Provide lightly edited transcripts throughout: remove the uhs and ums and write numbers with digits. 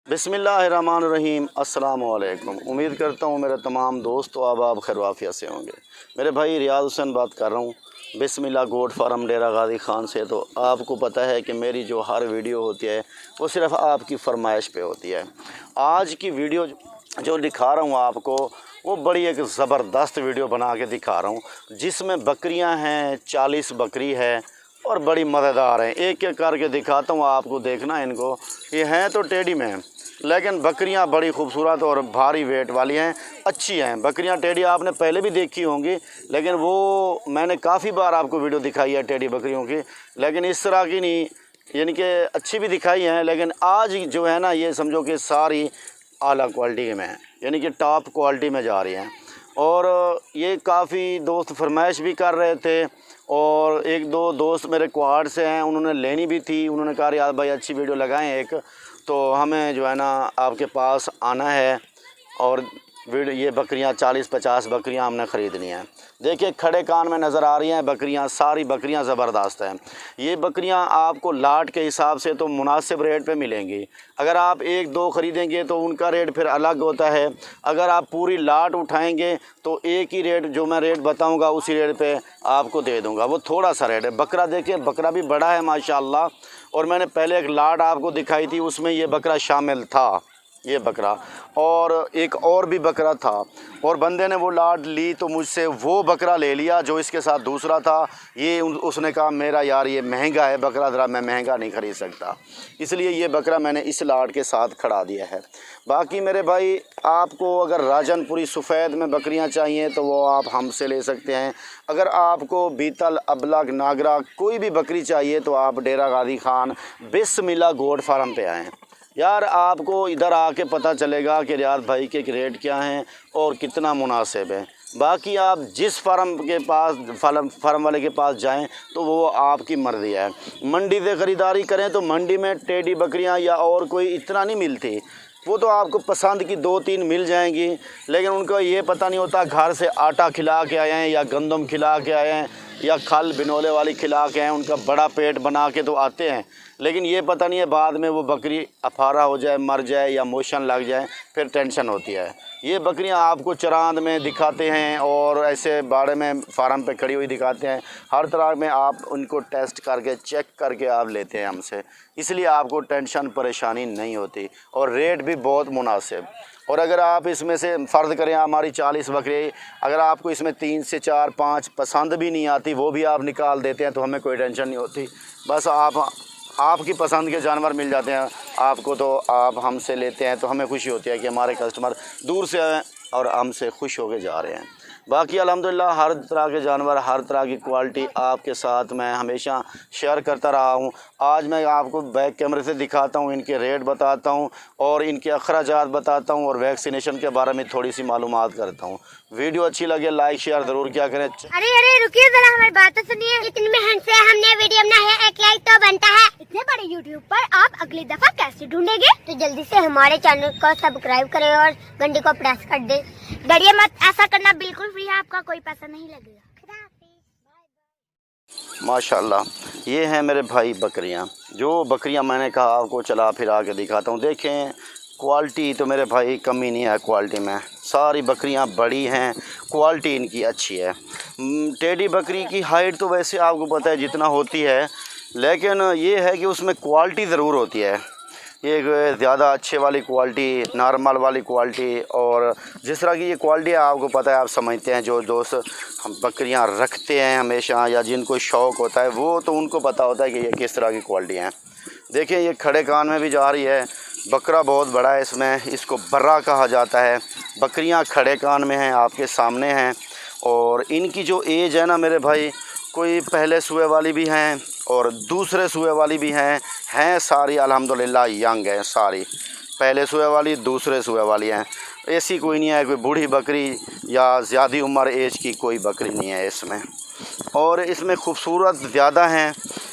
बिस्मिल्लाहिर्रहमानिर्रहीम। अस्सलाम वालेकुम। उम्मीद करता हूँ मेरे तमाम दोस्त आप खैर वाफिया से होंगे। मेरे भाई रियाज हुसैन बात कर रहा हूँ बिस्मिल्लाह गोट फार्म डेरा गाजी ख़ान से। तो आपको पता है कि मेरी जो हर वीडियो होती है वो सिर्फ़ आपकी फरमाइश पे होती है। आज की वीडियो जो दिखा रहा हूँ आपको वो बड़ी एक ज़बरदस्त वीडियो बना के दिखा रहा हूँ जिसमें बकरियाँ हैं, 40 बकरी है और बड़ी मज़ेदार हैं। एक एक करके दिखाता हूँ आपको, देखना इनको। ये हैं तो टेढ़ी में लेकिन बकरियां बड़ी खूबसूरत और भारी वेट वाली हैं, अच्छी हैं। बकरियां टेढ़ी आपने पहले भी देखी होंगी, लेकिन वो मैंने काफ़ी बार आपको वीडियो दिखाई है टेढ़ी बकरियों की, लेकिन इस तरह की नहीं, यानी कि अच्छी भी दिखाई हैं। लेकिन आज जो है ना, ये समझो कि सारी आला क्वालिटी में हैं, यानी कि टॉप क्वालिटी में जा रही हैं। और ये काफ़ी दोस्त फरमाइश भी कर रहे थे और एक दो दोस्त मेरे क्वाड से हैं, उन्होंने लेनी भी थी। उन्होंने कहा यार भाई अच्छी वीडियो लगाएं एक, तो हमें जो है ना आपके पास आना है और ये बकरियां 40-50 बकरियां हमने ख़रीदनी हैं। देखिए खड़े कान में नज़र आ रही हैं बकरियां, सारी बकरियां ज़बरदस्त हैं। ये बकरियां आपको लाट के हिसाब से तो मुनासिब रेट पे मिलेंगी। अगर आप एक दो ख़रीदेंगे तो उनका रेट फिर अलग होता है। अगर आप पूरी लाट उठाएंगे तो एक ही रेट, जो मैं रेट बताऊंगा उसी रेट पे आपको दे दूंगा। वो थोड़ा सा रेट है। बकरा देखें, बकरा भी बड़ा है माशाल्लाह। और मैंने पहले एक लाट आपको दिखाई थी, उसमें ये बकरा शामिल था, ये बकरा। और एक और भी बकरा था और बंदे ने वो लाट ली तो मुझसे वो बकरा ले लिया जो इसके साथ दूसरा था। ये उसने कहा मेरा यार ये महंगा है बकरा, ज़रा मैं महंगा नहीं ख़रीद सकता, इसलिए ये बकरा मैंने इस लाट के साथ खड़ा दिया है। बाकी मेरे भाई, आपको अगर राजनपुरी सफ़ेद में बकरियां चाहिए तो वो आप हमसे ले सकते हैं। अगर आपको बीतल, अबलग, नागरा कोई भी बकरी चाहिए तो आप डेरा गाजी ख़ान बिस्मिल्लाह गोट फार्म पे आएँ। यार आपको इधर आके पता चलेगा कि रियाज भाई के रेट क्या हैं और कितना मुनासिब है। बाकी आप जिस फार्म के पास, फार्म वाले के पास जाएं तो वो आपकी मर्ज़ी है। मंडी से ख़रीदारी करें तो मंडी में टेढ़ी बकरियां या और कोई इतना नहीं मिलती। वो तो आपको पसंद की 2-3 मिल जाएंगी, लेकिन उनको ये पता नहीं होता घर से आटा खिला के आए हैं या गंदम खिला के आए हैं या खल बिनोले वाली खिला के आए हैं। उनका बड़ा पेट बना के तो आते हैं, लेकिन ये पता नहीं है बाद में वो बकरी अफारा हो जाए, मर जाए या मोशन लग जाए, फिर टेंशन होती है। ये बकरियां आपको चरांद में दिखाते हैं और ऐसे बाड़े में फार्म पे खड़ी हुई दिखाते हैं। हर तरह में आप उनको टेस्ट करके, चेक करके आप लेते हैं हमसे, इसलिए आपको टेंशन परेशानी नहीं होती और रेट भी बहुत मुनासिब। और अगर आप इसमें से फ़र्ज़ करें हमारी 40 बकरी, अगर आपको इसमें 3 से 4-5 पसंद भी नहीं आती, वो भी आप निकाल देते हैं तो हमें कोई टेंशन नहीं होती। बस आपकी पसंद के जानवर मिल जाते हैं आपको, तो आप हमसे लेते हैं तो हमें खुशी होती है कि हमारे कस्टमर दूर से आए और हमसे खुश होके जा रहे हैं। बाकी अल्हम्दुलिल्लाह हर तरह के जानवर, हर तरह की क्वालिटी आपके साथ मैं हमेशा शेयर करता रहा हूं। आज मैं आपको बैक कैमरे से दिखाता हूं, इनके रेट बताता हूं और इनके अखराजात बताता हूं और वैक्सीनेशन के बारे में थोड़ी सी मालूमात करता हूं। वीडियो अच्छी लगे लाइक शेयर ज़रूर किया करें। अरे रुकिए जरा, हमारी बात तो सुनिए। इतनी मेहनत से हमने वीडियो बनाई है, एक लाइक तो बनता है। इतने बड़े यूट्यूब पर आप अगली दफा कैसे ढूंढेंगे? तो जल्दी से हमारे चैनल को सब्सक्राइब करें और घंटी को प्रेस कर दे। डरिए मत, ऐसा करना बिल्कुल फ्री है, आपका कोई पैसा नहीं लगेगा। माशाल्लाह ये हैं मेरे भाई बकरियां। जो बकरियां मैंने कहा आपको चला फिरा के दिखाता हूं। देखें क्वालिटी तो मेरे भाई कमी नहीं है क्वालिटी में, सारी बकरियां बड़ी हैं, क्वालिटी इनकी अच्छी है। टेढ़ी बकरी की हाइट तो वैसे आपको पता है जितना होती है, लेकिन ये है कि उसमें क्वालिटी ज़रूर होती है। ये ज़्यादा अच्छे वाली क्वालिटी, नॉर्मल वाली क्वालिटी, और जिस तरह की ये क्वालिटी है आपको पता है, आप समझते हैं। जो दोस्त हम बकरियां रखते हैं हमेशा या जिनको शौक़ होता है वो तो उनको पता होता है कि ये किस तरह की क्वालिटी हैं। देखिए ये खड़े कान में भी जा रही है, बकरा बहुत बड़ा है इसमें, इसको बर्रा कहा जाता है। बकरियां खड़े कान में हैं, आपके सामने हैं। और इनकी जो एज है ना मेरे भाई, कोई पहले सुए वाली भी हैं और दूसरे सुए वाली भी हैं सारी अल्हम्दुलिल्लाह यंग हैं, सारी पहले सुए वाली, दूसरे सुए वाली हैं। ऐसी कोई नहीं है कोई बूढ़ी बकरी या ज़्यादा उम्र एज की कोई बकरी नहीं है इसमें। और इसमें खूबसूरत ज़्यादा हैं।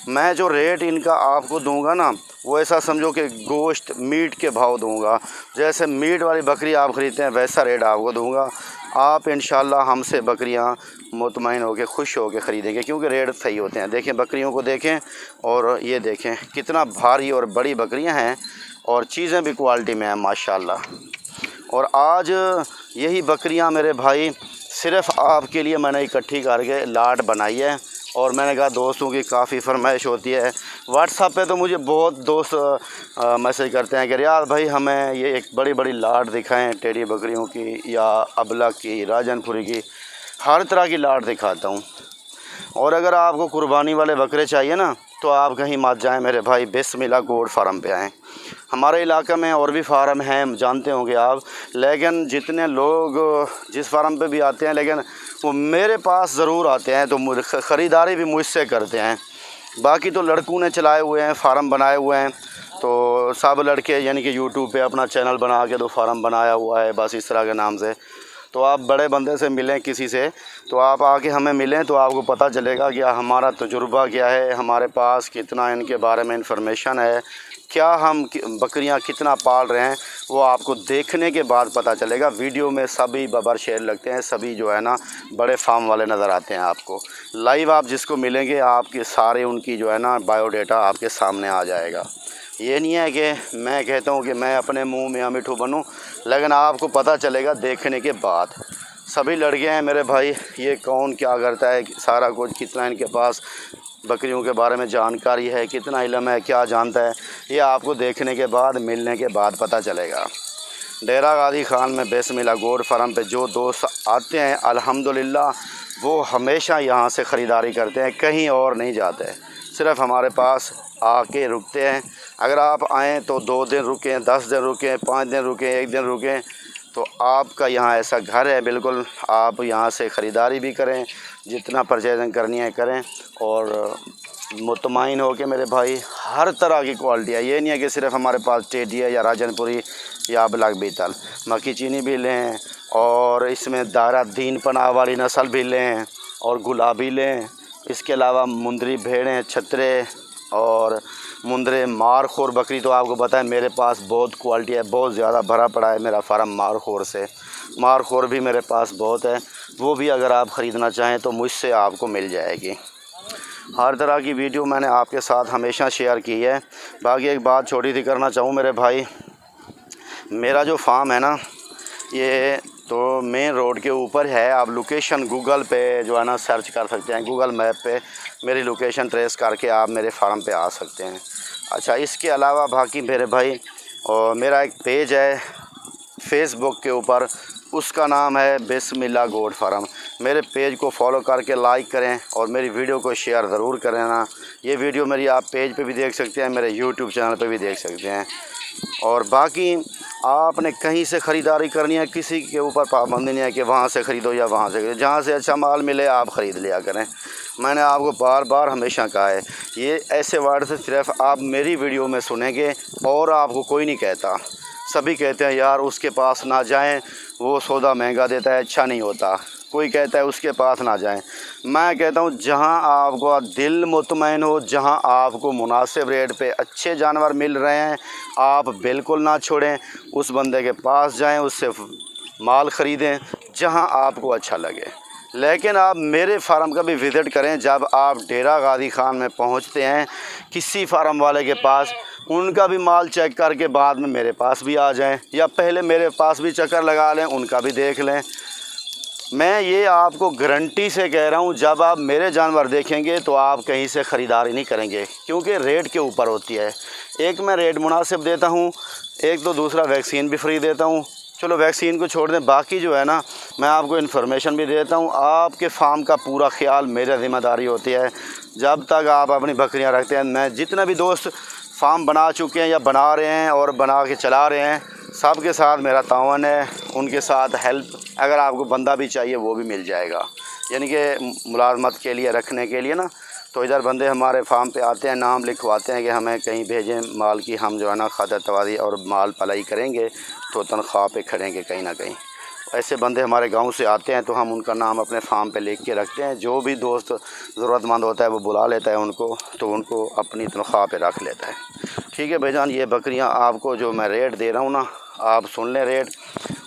मैं जो रेट इनका आपको दूंगा ना, वो ऐसा समझो कि गोश्त मीट के भाव दूंगा। जैसे मीट वाली बकरी आप ख़रीदते हैं वैसा रेट आपको दूंगा। आप इंशाल्लाह हमसे बकरियां मुतमईन होकर खुश होकर ख़रीदेंगे, क्योंकि रेट सही होते हैं। देखें बकरियों को देखें और ये देखें कितना भारी और बड़ी बकरियां हैं। और चीज़ें भी क्वालिटी में हैं माशाल्लाह। और आज यही बकरियां मेरे भाई सिर्फ़ आपके लिए मैंने इकट्ठी करके लाट बनाई है। और मैंने कहा दोस्तों की काफ़ी फरमाइश होती है व्हाट्सएप पे, तो मुझे बहुत दोस्त मैसेज करते हैं कि रियाद भाई हमें ये एक बड़ी बड़ी लाट दिखाएं, टेढ़ी बकरियों की या अबलग की, राजनपुरी की, हर तरह की लाट दिखाता हूँ। और अगर आपको कुर्बानी वाले बकरे चाहिए ना तो आप कहीं मत जाएं मेरे भाई, बिस्मिल्लाह गोट फार्म पे आएँ। हमारे इलाके में और भी फार्म हैं, जानते होंगे आप, लेकिन जितने लोग जिस फार्म पे भी आते हैं लेकिन वो मेरे पास ज़रूर आते हैं, तो ख़रीदारी भी मुझसे करते हैं। बाकी तो लड़कों ने चलाए हुए हैं, फार्म बनाए हुए हैं, तो सब लड़के यानी कि यूट्यूब पे अपना चैनल बना के तो फार्म बनाया हुआ है बस इस तरह के नाम से। तो आप बड़े बंदे से मिलें किसी से, तो आप आके हमें मिलें तो आपको पता चलेगा कि हमारा तजुर्बा क्या है, हमारे पास कितना इनके बारे में इंफॉर्मेशन है, क्या हम बकरियां कितना पाल रहे हैं, वो आपको देखने के बाद पता चलेगा। वीडियो में सभी बबर शेर लगते हैं, सभी जो है ना बड़े फार्म वाले नज़र आते हैं आपको। लाइव आप जिसको मिलेंगे आपके सारे उनकी जो है ना बायोडाटा आपके सामने आ जाएगा। ये नहीं है कि मैं कहता हूँ कि मैं अपने मुंह में मिठू बनूँ, लेकिन आपको पता चलेगा देखने के बाद। सभी लड़के हैं मेरे भाई, ये कौन क्या करता है, सारा कुछ, कितना इनके पास बकरियों के बारे में जानकारी है, कितना इल्म है, क्या जानता है, ये आपको देखने के बाद, मिलने के बाद पता चलेगा। डेरा गादी खान में बिस्मिल्लाह गोट फार्म पे जो दोस्त आते हैं अल्हम्दुलिल्लाह वो हमेशा यहाँ से ख़रीदारी करते हैं, कहीं और नहीं जाते, सिर्फ़ हमारे पास आके रुकते हैं। अगर आप आएँ तो 2 दिन रुकें, 10 दिन रुकें, 5 दिन रुकें, 1 दिन रुकें, तो आपका यहाँ ऐसा घर है बिल्कुल। आप यहाँ से ख़रीदारी भी करें, जितना परचेजिंग करनी है करें, और मुतमईन हो के मेरे भाई हर तरह की क्वालिटी है। ये नहीं है कि सिर्फ हमारे पास टेडी है या राजनपुरी या ब्लैक बीतल, मक्की चीनी भी लें, और इसमें दायरा दीन पनाह वाली नस्ल भी लें, और गुलाबी लें। इसके अलावा मुंदरी भेड़ें, छतरे और मुंदरे, मारखोर बकरी तो आपको पता है मेरे पास बहुत क्वालिटी है, बहुत ज़्यादा भरा पड़ा है मेरा फार्म मारखोर से। मारखोर भी मेरे पास बहुत है, वो भी अगर आप ख़रीदना चाहें तो मुझसे आपको मिल जाएगी। हर तरह की वीडियो मैंने आपके साथ हमेशा शेयर की है। बाकी एक बात छोटी सी करना चाहूँ मेरे भाई, मेरा जो फार्म है ना ये तो मेन रोड के ऊपर है। आप लोकेशन गूगल पे जो है ना सर्च कर सकते हैं, गूगल मैप पे मेरी लोकेशन ट्रेस करके आप मेरे फार्म पे आ सकते हैं। अच्छा, इसके अलावा बाकी मेरे भाई और मेरा एक पेज है फेसबुक के ऊपर, उसका नाम है बिस्मिल्लाह गोट फार्म। मेरे पेज को फॉलो करके लाइक करें और मेरी वीडियो को शेयर ज़रूर करें ना। ये वीडियो मेरी आप पेज पे भी देख सकते हैं, मेरे यूट्यूब चैनल पे भी देख सकते हैं। और बाकी आपने कहीं से ख़रीदारी करनी है, किसी के ऊपर पाबंदी नहीं है कि वहाँ से ख़रीदो या वहाँ से ख़रीदो, जहाँ से अच्छा माल मिले आप ख़रीद लिया करें। मैंने आपको बार बार हमेशा कहा है, ये ऐसे वर्ड से सिर्फ आप मेरी वीडियो में सुनेंगे और आपको कोई नहीं कहता। सभी कहते हैं यार उसके पास ना जाएं, वो सौदा महंगा देता है, अच्छा नहीं होता। कोई कहता है उसके पास ना जाएं। मैं कहता हूँ जहाँ आपको दिल मुतमईन हो, जहाँ आपको मुनासिब रेट पे अच्छे जानवर मिल रहे हैं, आप बिल्कुल ना छोड़ें, उस बंदे के पास जाएं, उससे माल ख़रीदें जहाँ आपको अच्छा लगे। लेकिन आप मेरे फार्म का भी विज़िट करें। जब आप डेरा गादी खान में पहुँचते हैं किसी फार्म वाले के पास, उनका भी माल चेक करके बाद में मेरे पास भी आ जाएं, या पहले मेरे पास भी चक्कर लगा लें, उनका भी देख लें। मैं ये आपको गारंटी से कह रहा हूँ, जब आप मेरे जानवर देखेंगे तो आप कहीं से ख़रीदारी नहीं करेंगे, क्योंकि रेट के ऊपर होती है। एक मैं रेट मुनासिब देता हूँ, एक तो दूसरा वैक्सीन भी फ्री देता हूँ। चलो वैक्सीन को छोड़ दें, बाकी जो है ना मैं आपको इन्फॉर्मेशन भी देता हूँ। आपके फार्म का पूरा ख्याल मेरी ज़िम्मेदारी होती है। जब तक आप अपनी बकरियाँ रखते हैं, मैं जितने भी दोस्त फार्म बना चुके हैं या बना रहे हैं और बना के चला रहे हैं, सब के साथ मेरा तावन है। उनके साथ हेल्प, अगर आपको बंदा भी चाहिए वो भी मिल जाएगा, यानी कि मुलाजमत के लिए, रखने के लिए ना। तो इधर बंदे हमारे फार्म पे आते हैं, नाम लिखवाते हैं कि हमें कहीं भेजें माल की, हम जो है ना खातर तवादी और माल पलाई करेंगे तो तनख्वाह पे खड़ेंगे कहीं ना कहीं। ऐसे बंदे हमारे गांव से आते हैं तो हम उनका नाम अपने फार्म पे लिख के रखते हैं। जो भी दोस्त ज़रूरतमंद होता है वो बुला लेता है उनको, तो उनको अपनी तनख्वाह पे रख लेता है। ठीक है भाईजान, ये बकरियां आपको जो मैं रेट दे रहा हूँ ना, आप सुन लें रेट।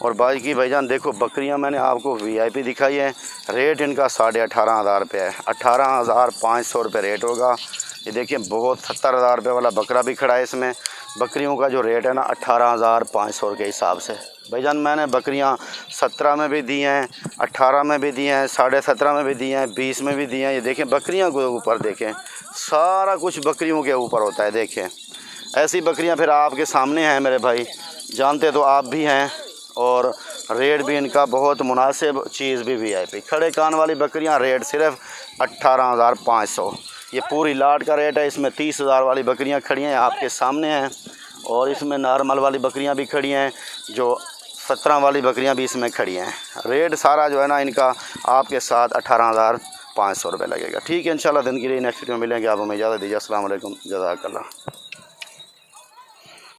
और बाकी भाईजान देखो, बकरियां मैंने आपको VIP दिखाई है, रेट इनका 18,500 रुपये है। 18,500 रुपये रेट होगा। ये देखिए बहुत 70,000 रुपये वाला बकरा भी खड़ा है इसमें। बकरियों का जो रेट है ना 18,500 के हिसाब से। भाईजान मैंने बकरियां 17 में भी दी हैं, 18 में भी दी हैं, 17.5 में भी दी हैं, 20 में भी दी हैं। ये देखें बकरियां के ऊपर देखें, सारा कुछ बकरियों के ऊपर होता है। देखें ऐसी बकरियां फिर आपके सामने हैं मेरे भाई, जानते तो आप भी हैं। और रेट भी इनका बहुत मुनासिब, चीज़ भी VIP। खड़े कान वाली बकरियां रेट सिर्फ 18,500। ये पूरी लाट का रेट है। इसमें 30,000 वाली बकरियां खड़ी हैं, आपके सामने हैं। और इसमें नॉर्मल वाली बकरियां भी खड़ी हैं, जो 17 वाली बकरियां भी इसमें खड़ी हैं। रेट सारा जो है ना इनका आपके साथ 18,500 रुपये लगेगा। ठीक है, इंशाल्लाह दिन के लिए नेक्स्ट वीडियो में मिलेंगे। आप हमें इजाज़त दीजिए। अस्सलाम वालेकुम, जज़ाकल्लाह।